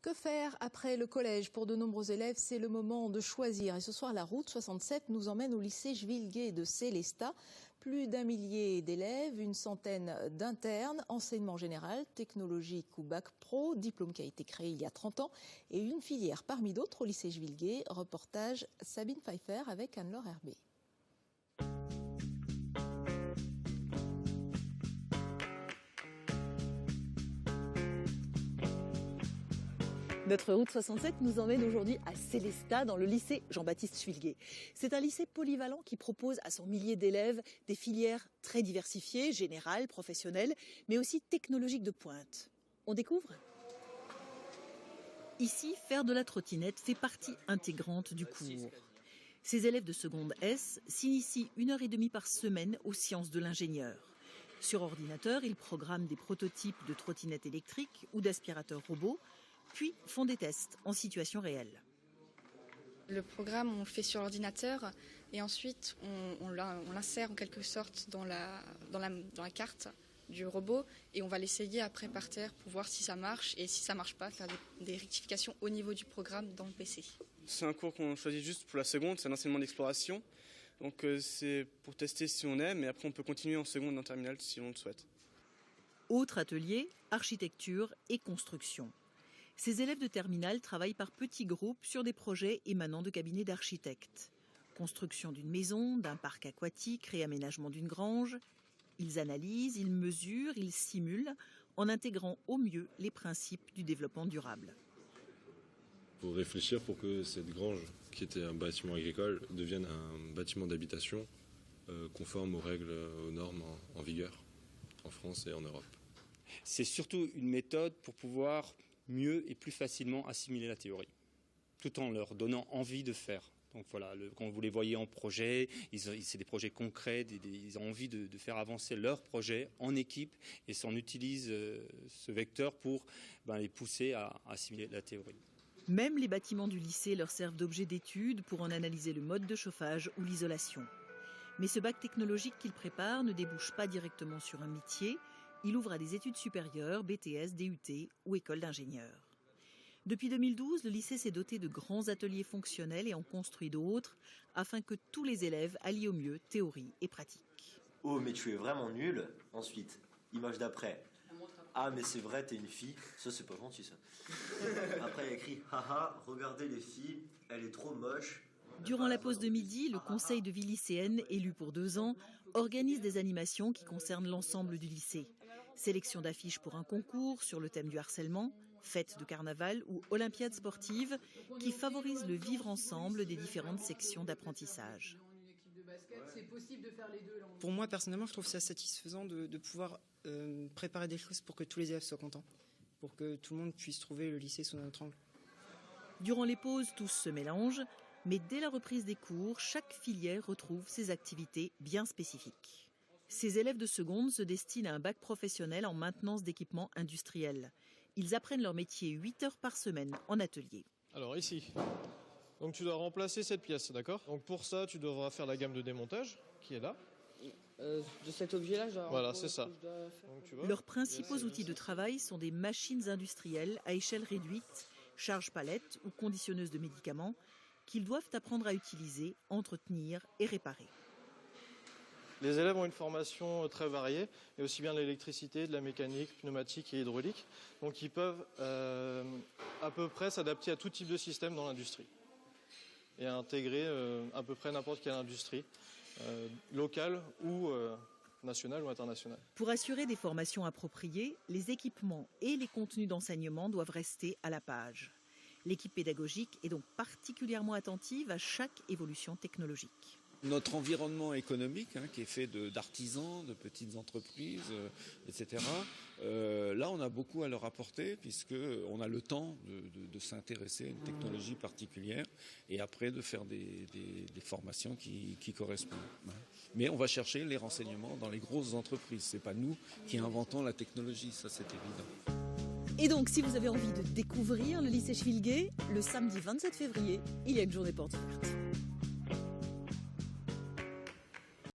Que faire après le collège? Pour de nombreux élèves, c'est le moment de choisir. Et ce soir, la route 67 nous emmène au lycée Jules-Gué de Célestat. Plus d'1 millier d'élèves, une centaine d'internes, enseignement général, technologique ou bac pro, diplôme qui a été créé il y a 30 ans, et une filière parmi d'autres au lycée Jules-Gué. Reportage Sabine Pfeiffer avec Anne-Laure Herbé. Notre route 67 nous emmène aujourd'hui à Célestat, dans le lycée Jean-Baptiste Jules-Gué. C'est un lycée polyvalent qui propose à son millier d'élèves des filières très diversifiées, générales, professionnelles, mais aussi technologiques de pointe. On découvre ? Ici, faire de la trottinette fait partie intégrante du cours. Ces élèves de seconde S s'initient 1h30 par semaine aux sciences de l'ingénieur. Sur ordinateur, ils programment des prototypes de trottinettes électriques ou d'aspirateurs robots, puis font des tests en situation réelle. Le programme, on le fait sur l'ordinateur et ensuite on l'insère en quelque sorte dans la carte du robot et on va l'essayer après par terre pour voir si ça marche et si ça marche pas, faire des rectifications au niveau du programme dans le PC. C'est un cours qu'on choisit juste pour la seconde, c'est un enseignement d'exploration. Donc c'est pour tester si on aime et après on peut continuer en seconde en terminale si on le souhaite. Autre atelier, architecture et construction. Ces élèves de terminale travaillent par petits groupes sur des projets émanant de cabinets d'architectes. Construction d'une maison, d'un parc aquatique, réaménagement d'une grange. Ils analysent, ils mesurent, ils simulent en intégrant au mieux les principes du développement durable. Pour réfléchir pour que cette grange, qui était un bâtiment agricole, devienne un bâtiment d'habitation conforme aux règles, aux normes en vigueur en France et en Europe. C'est surtout une méthode pour pouvoir mieux et plus facilement assimiler la théorie, tout en leur donnant envie de faire. Donc voilà, quand vous les voyez en projet, c'est des projets concrets, ils ont envie de faire avancer leur projet en équipe et on utilise ce vecteur pour les pousser à assimiler la théorie. Même les bâtiments du lycée leur servent d'objet d'étude pour en analyser le mode de chauffage ou l'isolation. Mais ce bac technologique qu'ils préparent ne débouche pas directement sur un métier. Il ouvre à des études supérieures, BTS, DUT ou école d'ingénieur. Depuis 2012, le lycée s'est doté de grands ateliers fonctionnels et en construit d'autres afin que tous les élèves allient au mieux théorie et pratique. Oh, mais tu es vraiment nul. Ensuite, image d'après. Ah, mais c'est vrai, t'es une fille. Ça, c'est pas gentil, ça. Après, il y a écrit haha, regardez les filles, elle est trop moche. Durant la pause de midi, le conseil de vie lycéenne, élu pour 2 ans, organise des animations qui concernent l'ensemble du lycée. Sélection d'affiches pour un concours sur le thème du harcèlement, fêtes de carnaval ou olympiades sportives qui favorisent le vivre ensemble des différentes sections d'apprentissage. Pour moi, personnellement, je trouve ça satisfaisant de pouvoir préparer des choses pour que tous les élèves soient contents, pour que tout le monde puisse trouver le lycée sous notre angle. Durant les pauses, tous se mélangent. Mais dès la reprise des cours, chaque filière retrouve ses activités bien spécifiques. Ces élèves de seconde se destinent à un bac professionnel en maintenance d'équipements industriels. Ils apprennent leur métier 8 heures par semaine en atelier. Alors ici, donc tu dois remplacer cette pièce, d'accord? Donc pour ça, tu devras faire la gamme de démontage qui est là. De cet objet-là, voilà, c'est ça. Donc, tu vois, leurs principaux outils de travail sont des machines industrielles à échelle réduite, charge-palettes ou conditionneuses de médicaments, qu'ils doivent apprendre à utiliser, entretenir et réparer. Les élèves ont une formation très variée, et aussi bien de l'électricité, de la mécanique, pneumatique et hydraulique. Donc ils peuvent à peu près s'adapter à tout type de système dans l'industrie et à intégrer à peu près n'importe quelle industrie, locale ou nationale ou internationale. Pour assurer des formations appropriées, les équipements et les contenus d'enseignement doivent rester à la page. L'équipe pédagogique est donc particulièrement attentive à chaque évolution technologique. Notre environnement économique, qui est fait d'artisans, de petites entreprises, etc., là on a beaucoup à leur apporter puisqu'on a le temps de s'intéresser à une technologie particulière et après de faire des formations qui correspondent. Mais on va chercher les renseignements dans les grosses entreprises. C'est pas nous qui inventons la technologie, ça c'est évident. Et donc, si vous avez envie de découvrir le lycée Jules-Gué, le samedi 27 février, il y a une journée porte ouverte.